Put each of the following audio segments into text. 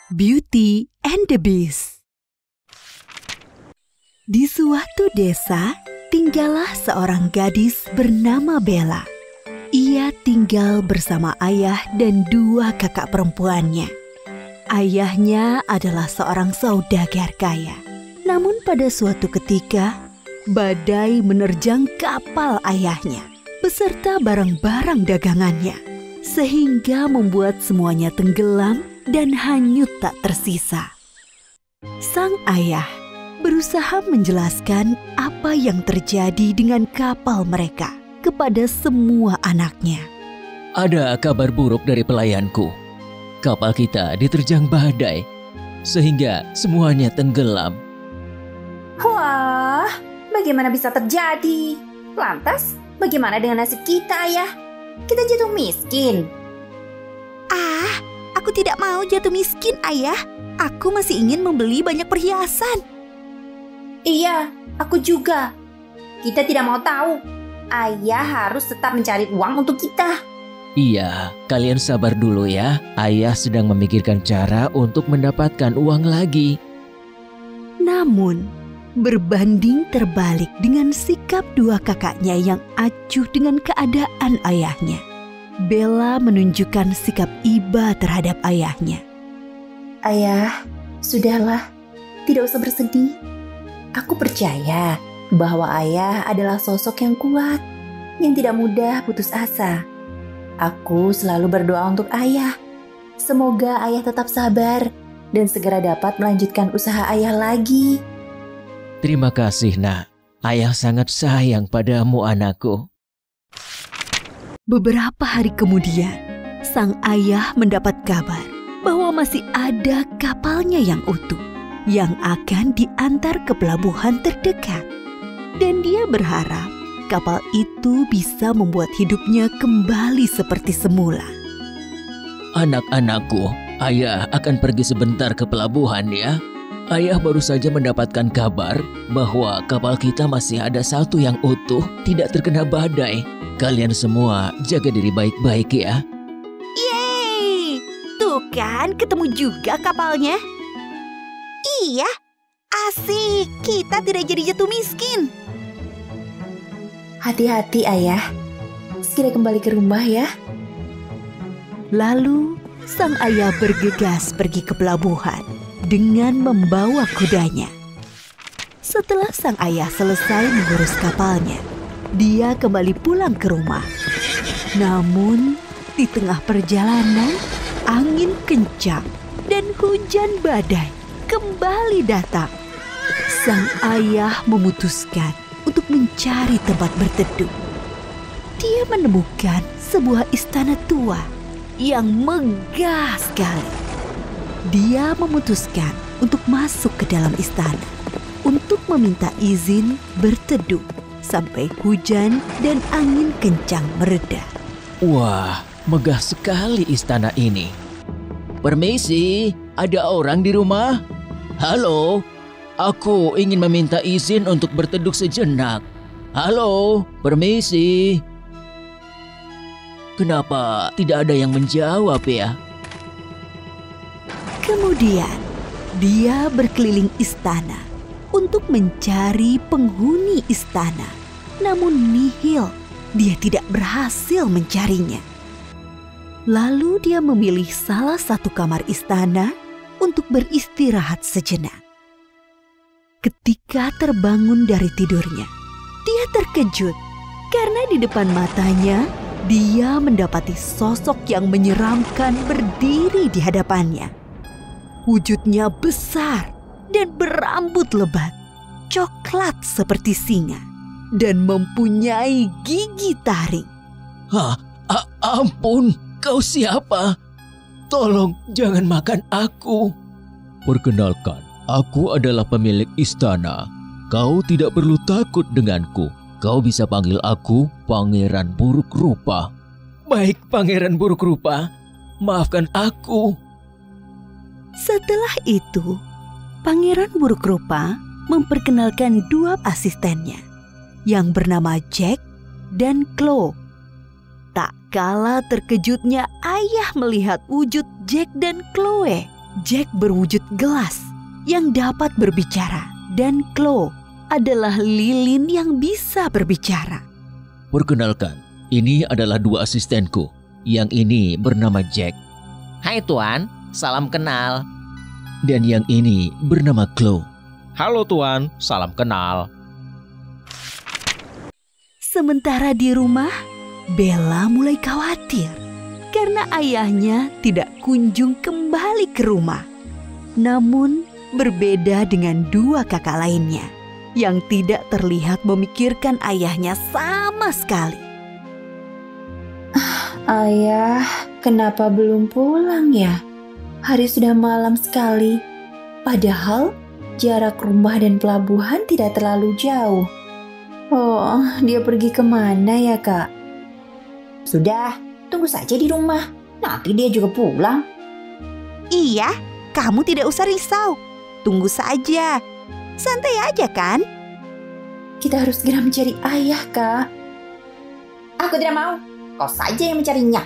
Beauty and the Beast. Di suatu desa, tinggallah seorang gadis bernama Bella. Ia tinggal bersama ayah dan dua kakak perempuannya. Ayahnya adalah seorang saudagar kaya. Namun pada suatu ketika, badai menerjang kapal ayahnya beserta barang-barang dagangannya, sehingga membuat semuanya tenggelam dan hanyut tak tersisa. Sang ayah berusaha menjelaskan apa yang terjadi dengan kapal mereka kepada semua anaknya. Ada kabar buruk dari pelayanku. Kapal kita diterjang badai, sehingga semuanya tenggelam. Wah, bagaimana bisa terjadi? Lantas, bagaimana dengan nasib kita, Ayah? Kita jatuh miskin. Aku tidak mau jatuh miskin, Ayah. Aku masih ingin membeli banyak perhiasan. Iya, aku juga. Kita tidak mau tahu. Ayah harus tetap mencari uang untuk kita. Iya, kalian sabar dulu ya. Ayah sedang memikirkan cara untuk mendapatkan uang lagi. Namun, berbanding terbalik dengan sikap dua kakaknya yang acuh dengan keadaan ayahnya, Bella menunjukkan sikap iba terhadap ayahnya. Ayah, sudahlah. Tidak usah bersedih. Aku percaya bahwa ayah adalah sosok yang kuat, yang tidak mudah putus asa. Aku selalu berdoa untuk ayah. Semoga ayah tetap sabar dan segera dapat melanjutkan usaha ayah lagi. Terima kasih, Nak. Ayah sangat sayang padamu, anakku. Beberapa hari kemudian, sang ayah mendapat kabar bahwa masih ada kapalnya yang utuh yang akan diantar ke pelabuhan terdekat. Dan dia berharap kapal itu bisa membuat hidupnya kembali seperti semula. Anak-anakku, ayah akan pergi sebentar ke pelabuhan ya. Ayah baru saja mendapatkan kabar bahwa kapal kita masih ada satu yang utuh, tidak terkena badai. Kalian semua jaga diri baik-baik ya. Yeay! Tuh kan, ketemu juga kapalnya. Iya, asik. Kita tidak jadi jatuh miskin. Hati-hati ayah. Segera kembali ke rumah ya. Lalu, sang ayah bergegas pergi ke pelabuhan dengan membawa kudanya. Setelah sang ayah selesai mengurus kapalnya, dia kembali pulang ke rumah. Namun, di tengah perjalanan, angin kencang dan hujan badai kembali datang. Sang ayah memutuskan untuk mencari tempat berteduh. Dia menemukan sebuah istana tua yang megah sekali. Dia memutuskan untuk masuk ke dalam istana untuk meminta izin berteduh sampai hujan dan angin kencang mereda. Wah, megah sekali istana ini. Permisi, ada orang di rumah? Halo, aku ingin meminta izin untuk berteduh sejenak. Halo, permisi. Kenapa tidak ada yang menjawab ya? Kemudian, dia berkeliling istana untuk mencari penghuni istana. Namun nihil, dia tidak berhasil mencarinya. Lalu dia memilih salah satu kamar istana untuk beristirahat sejenak. Ketika terbangun dari tidurnya, dia terkejut karena di depan matanya dia mendapati sosok yang menyeramkan berdiri di hadapannya. Wujudnya besar dan berambut lebat, coklat seperti singa, dan mempunyai gigi taring. Ampun, kau siapa? Tolong jangan makan aku. Perkenalkan, aku adalah pemilik istana. Kau tidak perlu takut denganku. Kau bisa panggil aku Pangeran Buruk Rupa. Baik, Pangeran Buruk Rupa. Maafkan aku. Setelah itu, Pangeran Buruk Rupa memperkenalkan dua asistennya yang bernama Jack dan Chloe. Tak kalah terkejutnya ayah melihat wujud Jack dan Chloe Jack berwujud gelas yang dapat berbicara dan Chloe adalah lilin yang bisa berbicara. Perkenalkan, ini adalah dua asistenku. Yang ini bernama Jack. Hai Tuan, salam kenal. Dan yang ini bernama Chloe. Halo Tuan, salam kenal. Sementara di rumah, Bella mulai khawatir karena ayahnya tidak kunjung kembali ke rumah. Namun berbeda dengan dua kakak lainnya yang tidak terlihat memikirkan ayahnya sama sekali. Ayah, kenapa belum pulang ya? Hari sudah malam sekali. Padahal jarak rumah dan pelabuhan tidak terlalu jauh. Oh, dia pergi kemana ya, Kak? Sudah, tunggu saja di rumah. Nanti dia juga pulang. Iya, kamu tidak usah risau. Tunggu saja. Santai aja kan? Kita harus segera mencari ayah, Kak. Aku tidak mau. Kau saja yang mencarinya.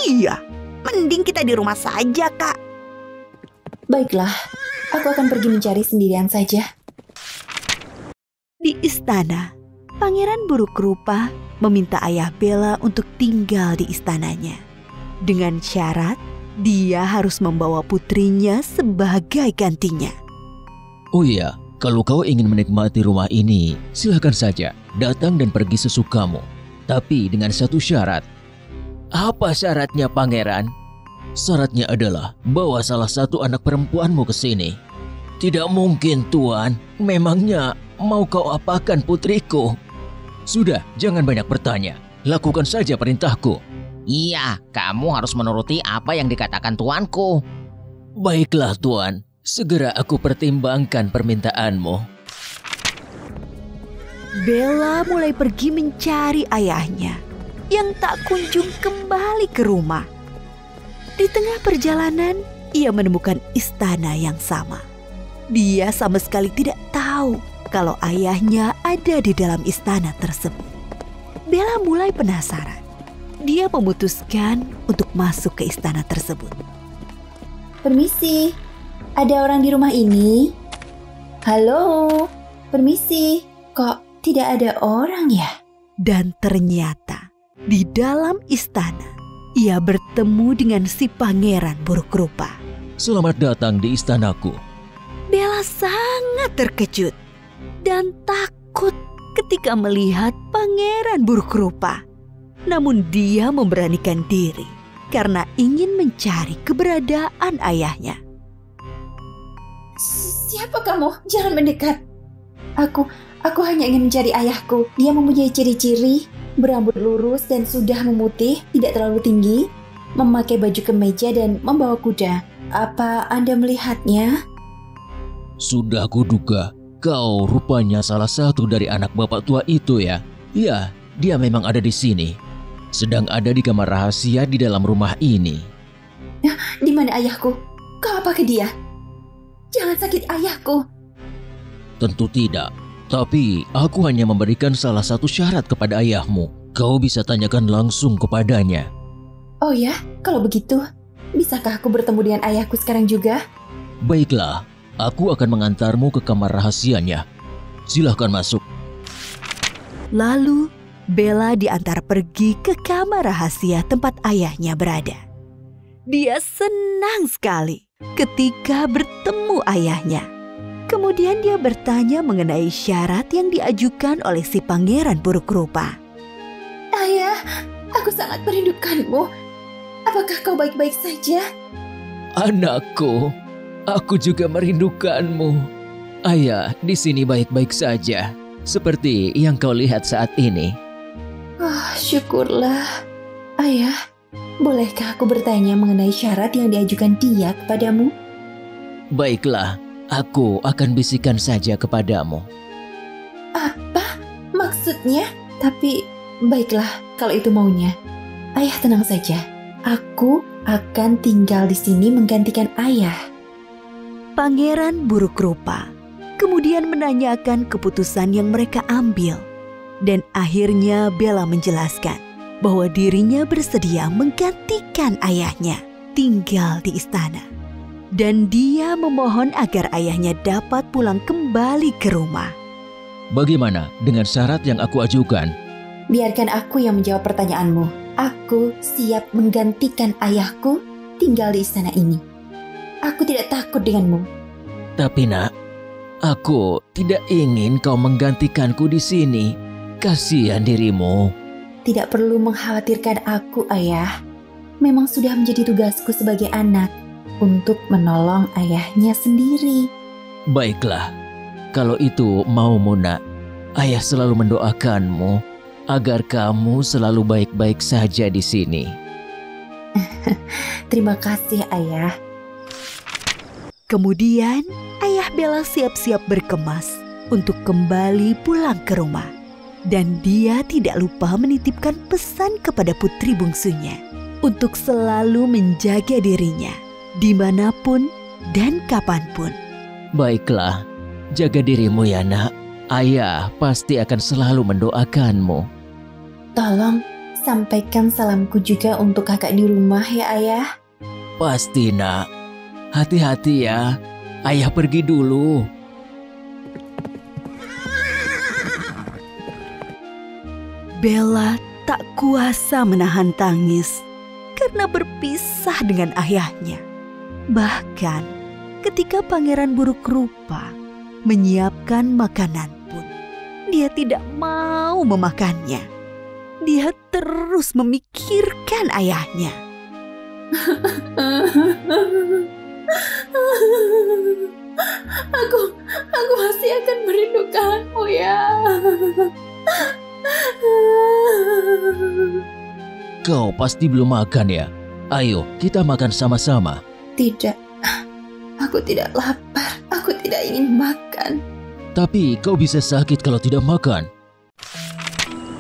Iya, mending kita di rumah saja, Kak. Baiklah, aku akan pergi mencari sendirian saja. Di istana, Pangeran Buruk Rupa meminta ayah Bella untuk tinggal di istananya. Dengan syarat, dia harus membawa putrinya sebagai gantinya. Oh iya, kalau kau ingin menikmati rumah ini, silakan saja datang dan pergi sesukamu. Tapi dengan satu syarat. Apa syaratnya Pangeran? Syaratnya adalah bawa salah satu anak perempuanmu ke sini. Tidak mungkin Tuan, memangnya mau kau apakan putriku? Sudah, jangan banyak bertanya. Lakukan saja perintahku. Iya, kamu harus menuruti apa yang dikatakan tuanku. Baiklah Tuan, segera aku pertimbangkan permintaanmu. Bella mulai pergi mencari ayahnya yang tak kunjung kembali ke rumah. Di tengah perjalanan, ia menemukan istana yang sama. Dia sama sekali tidak tahu kalau ayahnya ada di dalam istana tersebut. Bella mulai penasaran. Dia memutuskan untuk masuk ke istana tersebut. Permisi, ada orang di rumah ini? Halo, permisi, kok tidak ada orang ya? Dan ternyata di dalam istana, ia bertemu dengan si Pangeran Buruk Rupa. Selamat datang di istanaku. Bella sangat terkejut dan takut ketika melihat Pangeran Buruk Rupa. Namun dia memberanikan diri karena ingin mencari keberadaan ayahnya. Siapa kamu? Jangan mendekat. Aku hanya ingin mencari ayahku. Dia mempunyai ciri-ciri, berambut lurus dan sudah memutih, tidak terlalu tinggi, memakai baju kemeja dan membawa kuda. Apa Anda melihatnya? Sudah kuduga, kau rupanya salah satu dari anak bapak tua itu ya? Ya, dia memang ada di sini. Sedang ada di kamar rahasia di dalam rumah ini. Di mana ayahku? Kau apa ke dia? Jangan sakit ayahku. Tentu tidak. Tapi aku hanya memberikan salah satu syarat kepada ayahmu. Kau bisa tanyakan langsung kepadanya. Oh ya, kalau begitu, bisakah aku bertemu dengan ayahku sekarang juga? Baiklah, aku akan mengantarmu ke kamar rahasianya. Silahkan masuk. Lalu Bella diantar pergi ke kamar rahasia tempat ayahnya berada. Dia senang sekali ketika bertemu ayahnya. Kemudian dia bertanya mengenai syarat yang diajukan oleh si Pangeran Buruk Rupa. Ayah, aku sangat merindukanmu. Apakah kau baik-baik saja? Anakku, aku juga merindukanmu. Ayah di sini baik-baik saja, seperti yang kau lihat saat ini. Syukurlah. Ayah, bolehkah aku bertanya mengenai syarat yang diajukan dia kepadamu? Baiklah, aku akan bisikan saja kepadamu. Apa maksudnya? Tapi baiklah kalau itu maunya. Ayah tenang saja. Aku akan tinggal di sini menggantikan ayah. Pangeran Buruk Rupa kemudian menanyakan keputusan yang mereka ambil. Dan akhirnya Bella menjelaskan bahwa dirinya bersedia menggantikan ayahnya tinggal di istana. dan dia memohon agar ayahnya dapat pulang kembali ke rumah. Bagaimana dengan syarat yang aku ajukan? Biarkan aku yang menjawab pertanyaanmu. Aku siap menggantikan ayahku tinggal di istana ini. Aku tidak takut denganmu. Tapi nak, aku tidak ingin kau menggantikanku di sini. Kasihan dirimu. Tidak perlu mengkhawatirkan aku, ayah. Memang sudah menjadi tugasku sebagai anak untuk menolong ayahnya sendiri. Baiklah, kalau itu maumu nak, ayah selalu mendoakanmu agar kamu selalu baik-baik saja di sini. Terima kasih, ayah. Kemudian ayah Bella siap-siap berkemas untuk kembali pulang ke rumah. Dan dia tidak lupa menitipkan pesan kepada putri bungsunya untuk selalu menjaga dirinya dimanapun dan kapanpun. Baiklah, jaga dirimu ya nak. Ayah pasti akan selalu mendoakanmu. Tolong sampaikan salamku juga untuk kakak di rumah ya, ayah. Pasti nak. Hati-hati ya. Ayah pergi dulu. Bella tak kuasa menahan tangis karena berpisah dengan ayahnya. Bahkan ketika Pangeran Buruk Rupa menyiapkan makanan pun, dia tidak mau memakannya. Dia terus memikirkan ayahnya. Aku masih akan merindukanmu ya. Kau pasti belum makan ya? Ayo, kita makan sama-sama. Tidak, aku tidak lapar. Aku tidak ingin makan. Tapi kau bisa sakit kalau tidak makan.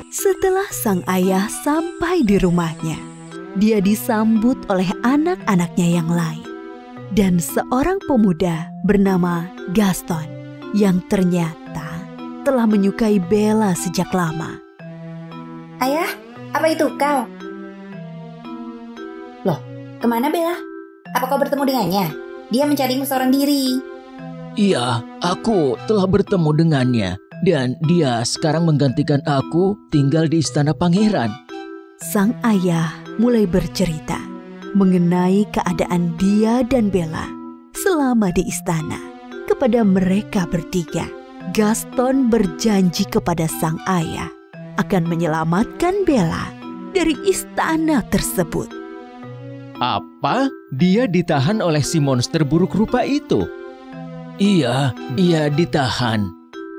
Setelah sang ayah sampai di rumahnya, dia disambut oleh anak-anaknya yang lain. Dan seorang pemuda bernama Gaston yang ternyata telah menyukai Bella sejak lama. Ayah, apa itu kau? Loh, kemana Bella? Apa kau bertemu dengannya? Dia mencarimu seorang diri. Iya, aku telah bertemu dengannya. Dan dia sekarang menggantikan aku tinggal di istana pangeran. Sang ayah mulai bercerita mengenai keadaan dia dan Bella selama di istana kepada mereka bertiga. Gaston berjanji kepada sang ayah akan menyelamatkan Bella dari istana tersebut. Apa? Dia ditahan oleh si monster buruk rupa itu? Iya, dia ditahan.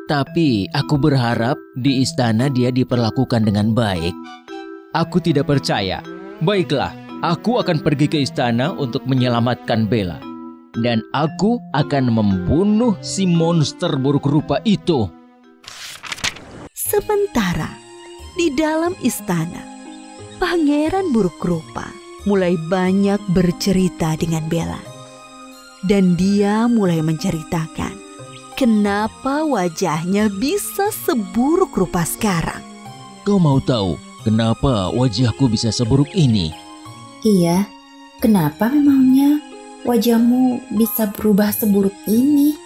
Tapi aku berharap di istana dia diperlakukan dengan baik. Aku tidak percaya. Baiklah, aku akan pergi ke istana untuk menyelamatkan Bella. Dan aku akan membunuh si monster buruk rupa itu. Sementara di dalam istana, Pangeran Buruk Rupa mulai banyak bercerita dengan Bella. Dan dia mulai menceritakan kenapa wajahnya bisa seburuk rupa sekarang. Kau mau tahu kenapa wajahku bisa seburuk ini? Iya, kenapa memangnya wajahmu bisa berubah seburuk ini?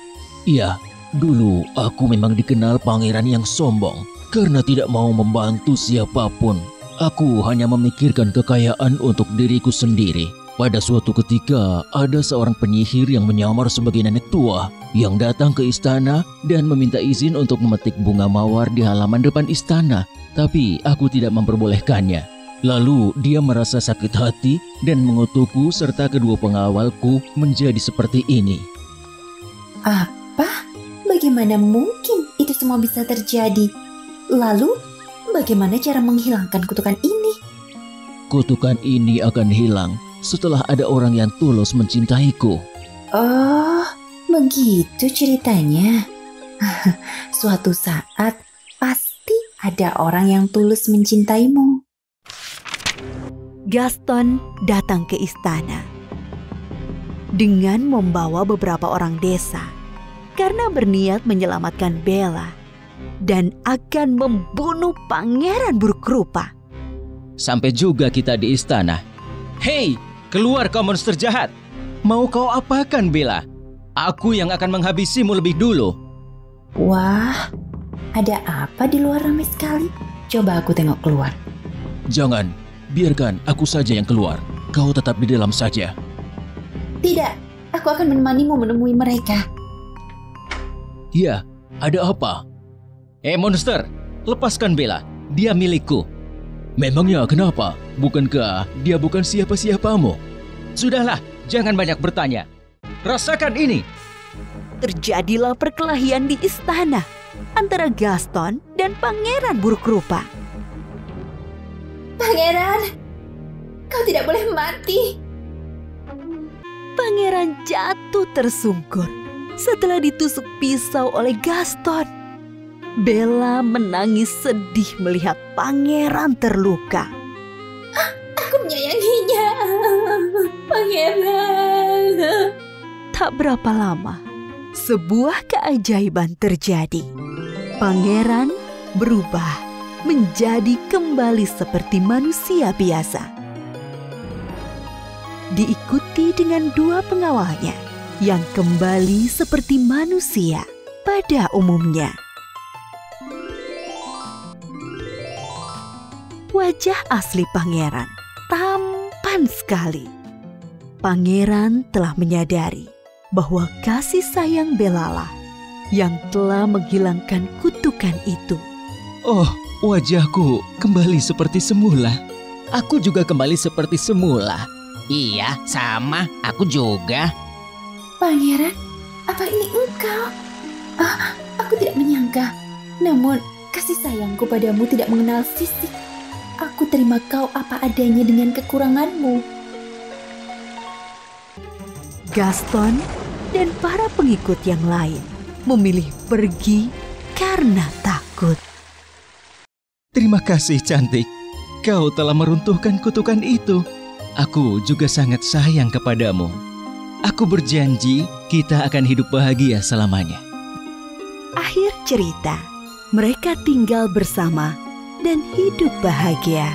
Iya, dulu aku memang dikenal pangeran yang sombong karena tidak mau membantu siapapun. Aku hanya memikirkan kekayaan untuk diriku sendiri. Pada suatu ketika, ada seorang penyihir yang menyamar sebagai nenek tua yang datang ke istana dan meminta izin untuk memetik bunga mawar di halaman depan istana. Tapi aku tidak memperbolehkannya. Lalu dia merasa sakit hati dan mengutukku serta kedua pengawalku menjadi seperti ini. Apa? Bagaimana mungkin itu semua bisa terjadi? Lalu, bagaimana cara menghilangkan kutukan ini? Kutukan ini akan hilang setelah ada orang yang tulus mencintaiku. Oh, begitu ceritanya. Suatu saat pasti ada orang yang tulus mencintaimu. Gaston datang ke istana dengan membawa beberapa orang desa karena berniat menyelamatkan Bella dan akan membunuh Pangeran Buruk Rupa. Sampai juga kita di istana. Hei, keluar kau monster jahat. Mau kau apakan, Bella? Aku yang akan menghabisimu lebih dulu. Wah, ada apa di luar ramai sekali? Coba aku tengok keluar. Jangan, biarkan aku saja yang keluar. Kau tetap di dalam saja. Tidak, aku akan menemanimu menemui mereka. Ya, ada apa? Monster, lepaskan Bella. Dia milikku. Memangnya kenapa? Bukankah dia bukan siapa-siapamu? Sudahlah, jangan banyak bertanya. Rasakan ini. Terjadilah perkelahian di istana antara Gaston dan Pangeran Buruk Rupa. Pangeran, kau tidak boleh mati. Pangeran jatuh tersungkur setelah ditusuk pisau oleh Gaston. Bella menangis sedih melihat pangeran terluka. Aku menyayanginya, Pangeran. Tak berapa lama, sebuah keajaiban terjadi. Pangeran berubah menjadi kembali seperti manusia biasa. Diikuti dengan 2 pengawalnya yang kembali seperti manusia pada umumnya. Wajah asli pangeran tampan sekali. Pangeran telah menyadari bahwa kasih sayang Bella lah yang telah menghilangkan kutukan itu. Oh, wajahku kembali seperti semula. Aku juga kembali seperti semula. Iya, sama. Aku juga. Pangeran, apa ini engkau? Aku tidak menyangka. Namun, kasih sayangku padamu tidak mengenal sisik. Aku terima kau apa adanya dengan kekuranganmu. Gaston dan para pengikut yang lain memilih pergi karena takut. Terima kasih cantik. Kau telah meruntuhkan kutukan itu. Aku juga sangat sayang kepadamu. Aku berjanji kita akan hidup bahagia selamanya. Akhir cerita, mereka tinggal bersama dan hidup bahagia.